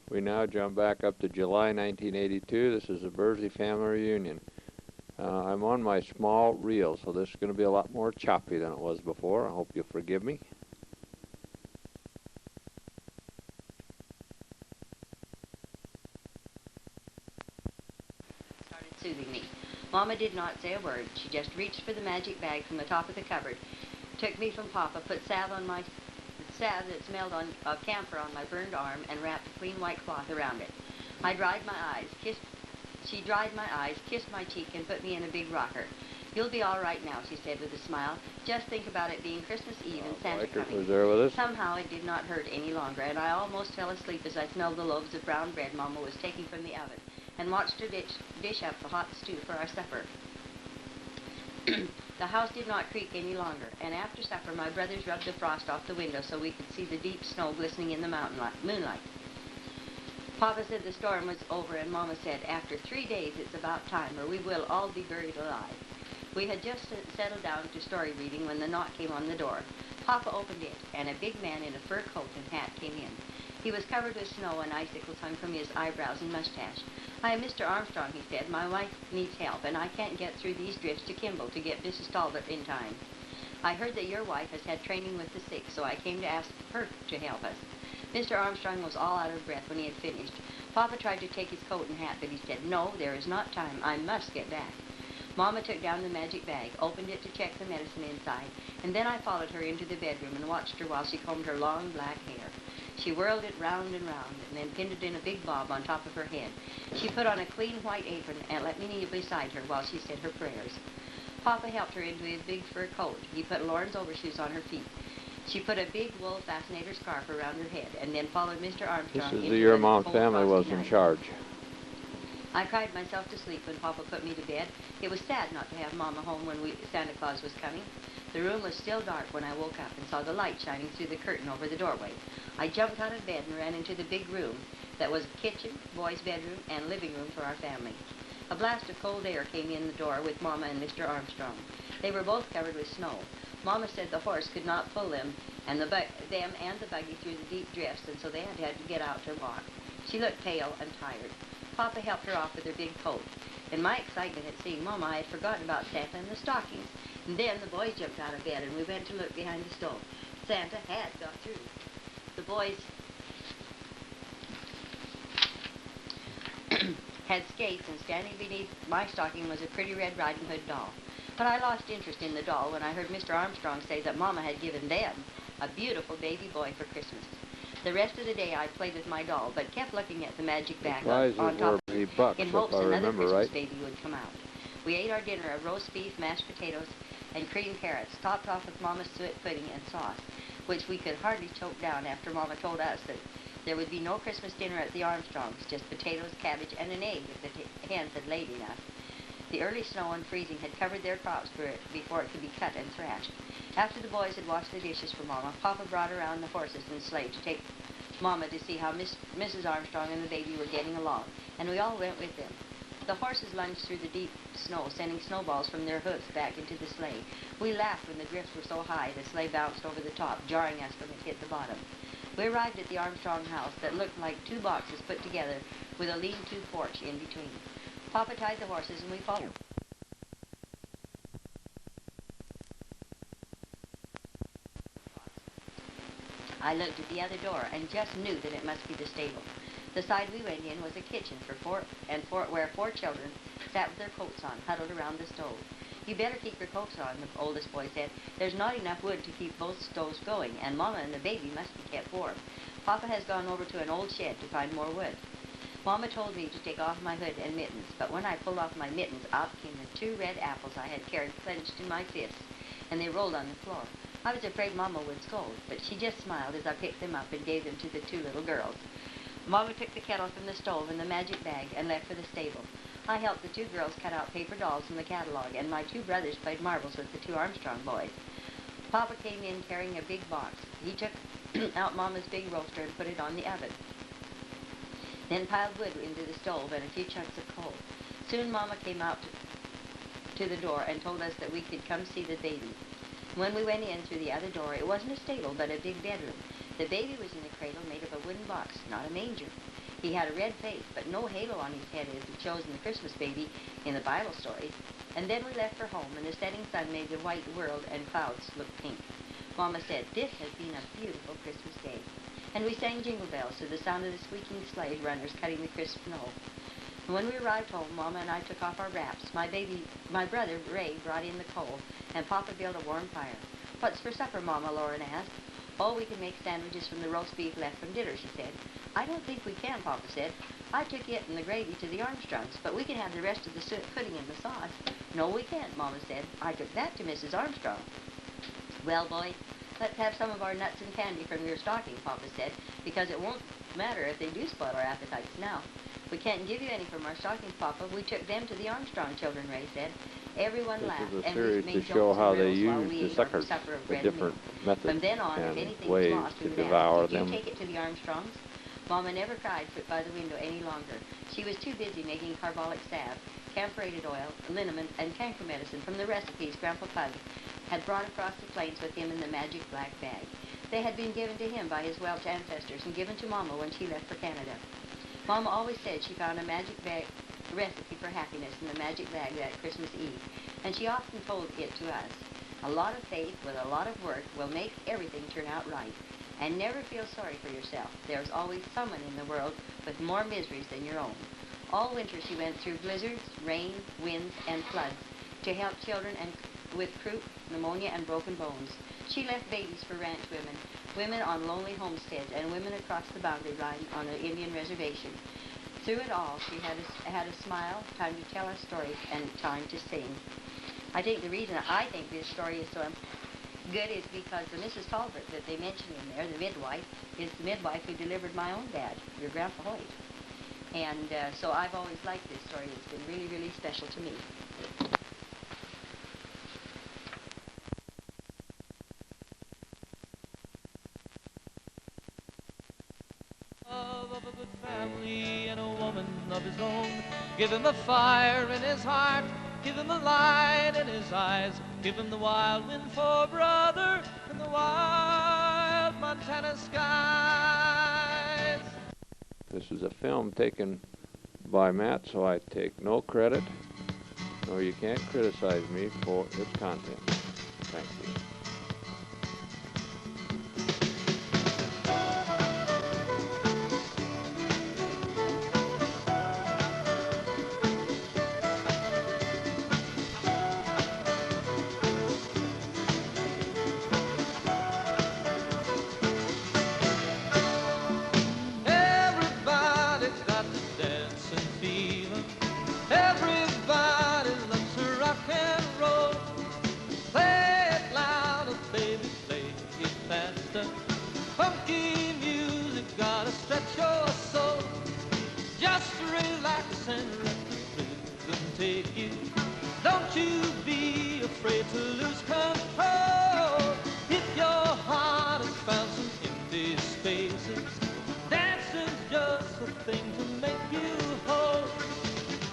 We now jump back up to July 1982. This is the Berezay family reunion. I'm on my small reel, so this is going to be a lot more choppy than it was before. I hope you'll forgive me. Started soothing me. Mama did not say a word. She just reached for the magic bag from the top of the cupboard, took me from Papa, put salve that smelled of camphor on my burned arm, and wrapped a clean white cloth around it. She dried my eyes, kissed my cheek, and put me in a big rocker. "You'll be all right now," she said with a smile. "Just think about it being Christmas Eve and Santa coming." Was there with us? Somehow it did not hurt any longer, and I almost fell asleep as I smelled the loaves of brown bread Mama was taking from the oven, and watched her dish up the hot stew for our supper. The house did not creak any longer, and after supper my brothers rubbed the frost off the window so we could see the deep snow glistening in the moonlight. Papa said the storm was over, and Mama said, "After 3 days it's about time, or we will all be buried alive." We had just settled down to story reading when the knock came on the door. Papa opened it, and a big man in a fur coat and hat came in. He was covered with snow, and icicles hung from his eyebrows and mustache. "I am Mr. Armstrong," he said. "My wife needs help, and I can't get through these drifts to Kimball to get Mrs. Talbot in time. I heard that your wife has had training with the sick, so I came to ask her to help us." Mr. Armstrong was all out of breath when he had finished. Papa tried to take his coat and hat, but he said, "No, there is not time. I must get back." Mama took down the magic bag, opened it to check the medicine inside, and then I followed her into the bedroom and watched her while she combed her long black hair. She whirled it round and round, and then pinned it in a big bob on top of her head. She put on a clean white apron and let me kneel beside her while she said her prayers. Papa helped her into his big fur coat. He put Lauren's overshoes on her feet. She put a big wool fascinator scarf around her head, and then followed Mr. Armstrong. This is the year Mom's family was in charge. I cried myself to sleep when Papa put me to bed. It was sad not to have Mama home when Santa Claus was coming. The room was still dark when I woke up and saw the light shining through the curtain over the doorway. I jumped out of bed and ran into the big room that was kitchen, boys' bedroom, and living room for our family. A blast of cold air came in the door with Mama and Mr. Armstrong. They were both covered with snow. Mama said the horse could not pull them and the buggy through the deep drifts, and so they had to get out to walk. She looked pale and tired. Papa helped her off with her big coat. In my excitement at seeing Mama, I had forgotten about Santa and the stockings. And then the boys jumped out of bed, and we went to look behind the stove. Santa had got through. The boys had skates, and standing beneath my stocking was a pretty Red Riding Hood doll. But I lost interest in the doll when I heard Mr. Armstrong say that Mama had given them a beautiful baby boy for Christmas. The rest of the day I played with my doll, but kept looking at the magic bag on top of it in hopes another Christmas baby would come out. We ate our dinner of roast beef, mashed potatoes, and creamed carrots, topped off with Mama's suet pudding and sauce, which we could hardly choke down after Mama told us that there would be no Christmas dinner at the Armstrongs, just potatoes, cabbage, and an egg if the hens had laid enough. The early snow and freezing had covered their crops before it could be cut and thrashed. After the boys had washed the dishes for Mama, Papa brought around the horses and sleigh to take Mama to see how Mrs. Armstrong and the baby were getting along, and we all went with them. The horses lunged through the deep snow, sending snowballs from their hoofs back into the sleigh. We laughed when the drifts were so high the sleigh bounced over the top, jarring us when it hit the bottom. We arrived at the Armstrong house that looked like two boxes put together with a lean-to porch in between. Papa tied the horses and we followed. I looked at the other door and just knew that it must be the stable. The side we went in was a kitchen where four children sat with their coats on, huddled around the stove. "You better keep your coats on," the oldest boy said. "There's not enough wood to keep both stoves going, and Mama and the baby must be kept warm. Papa has gone over to an old shed to find more wood." Mama told me to take off my hood and mittens, but when I pulled off my mittens, out came the 2 red apples I had carried clenched in my fists, and they rolled on the floor. I was afraid Mama would scold, but she just smiled as I picked them up and gave them to the 2 little girls. Mama took the kettle from the stove and the magic bag and left for the stable. I helped the 2 girls cut out paper dolls from the catalog, and my 2 brothers played marbles with the 2 Armstrong boys. Papa came in carrying a big box. He took out Mama's big roaster and put it on the oven, then piled wood into the stove and a few chunks of coal. Soon Mama came out to the door and told us that we could come see the baby. When we went in through the other door, it wasn't a stable, but a big bedroom. The baby was in a cradle made of a wooden box, not a manger. He had a red face, but no halo on his head as it shows in the Christmas baby in the Bible stories. And then we left for home, and the setting sun made the white world and clouds look pink. Mama said, "This has been a beautiful Christmas day." And we sang jingle bells to the sound of the squeaking sleigh runners cutting the crisp snow. And when we arrived home, Mama and I took off our wraps. My brother, Ray, brought in the coal, and Papa built a warm fire. "What's for supper, Mama?" Lauren asked. "Oh, we can make sandwiches from the roast beef left from dinner," she said. "I don't think we can," Papa said. "I took it and the gravy to the Armstrongs, but we can have the rest of the pudding and the sauce." "No, we can't," Mama said. "I took that to Mrs. Armstrong." "Well, boy, let's have some of our nuts and candy from your stocking," Papa said, "because it won't matter if they do spoil our appetites now." "We can't give you any from our stockings, Papa. We took them to the Armstrong children," Ray said. Everyone laughed, This is a and we series made to jokes show and how they riddles while use we the ate our suckers, supper of the bread and different milk. methods From then on, if and anything was ways lost, to we would devour ask, "Did you them. take it to the Armstrongs?" Mama never cried by the window any longer. She was too busy making carbolic salve, camphorated oil, liniment, and canker medicine from the recipes Grandpa Pug had brought across the plains with him in the magic black bag. They had been given to him by his Welsh ancestors and given to Mama when she left for Canada. Mama always said she found a magic bag recipe for happiness in the magic bag that Christmas Eve, and she often told it to us. "A lot of faith with a lot of work will make everything turn out right. And never feel sorry for yourself. There's always someone in the world with more miseries than your own." All winter she went through blizzards, rain, winds, and floods to help children with croup, pneumonia, and broken bones. She left babies for ranch women, women on lonely homesteads, and women across the boundary line on an Indian reservation. Through it all, she had a smile, time to tell us stories, and time to sing. I think the reason I think this story is so good is because the Mrs. Talbot that they mention in there, the midwife, is the midwife who delivered my own dad, your Grandpa Hoyt. And so I've always liked this story. It's been really, really special to me. Love of a good family and a woman of his own. Give him a fire in his heart, give him a light in his eyes, give him the wild wind for brother and the wild Montana skies. This is a film taken by Matt, so I take no credit, nor you can't criticize me for its content. Thank you. Everybody's got to dance and feel 'em. Everybody loves to rock and roll. Play it louder, baby, play it faster. Funky music gotta stretch your soul. Just relax and let the rhythm take you. Don't you be afraid to lose control. If your heart has found some empty spaces, dancing's just a thing to make you whole.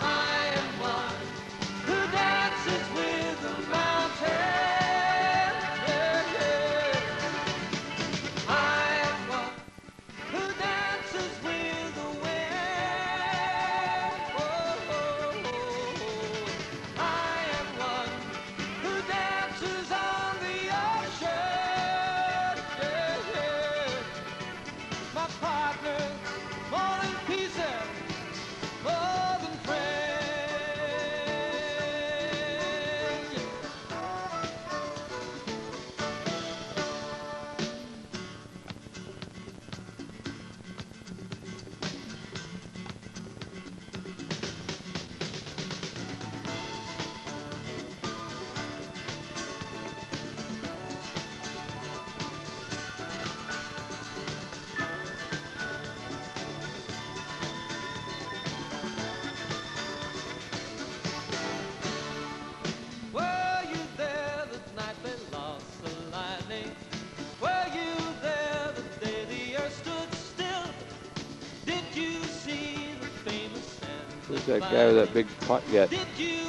I am one who dances with the mountain. Yeah, yeah. I am one who dances with the wind. Oh, oh, oh. I am one who dances on the ocean. Yeah, yeah. My partner, more than pieces, more than friends. Were you there the night they lost the lightning? Were you there the day the earth stood still? Did you see the famous Who's that guy with that big pot yet? Did you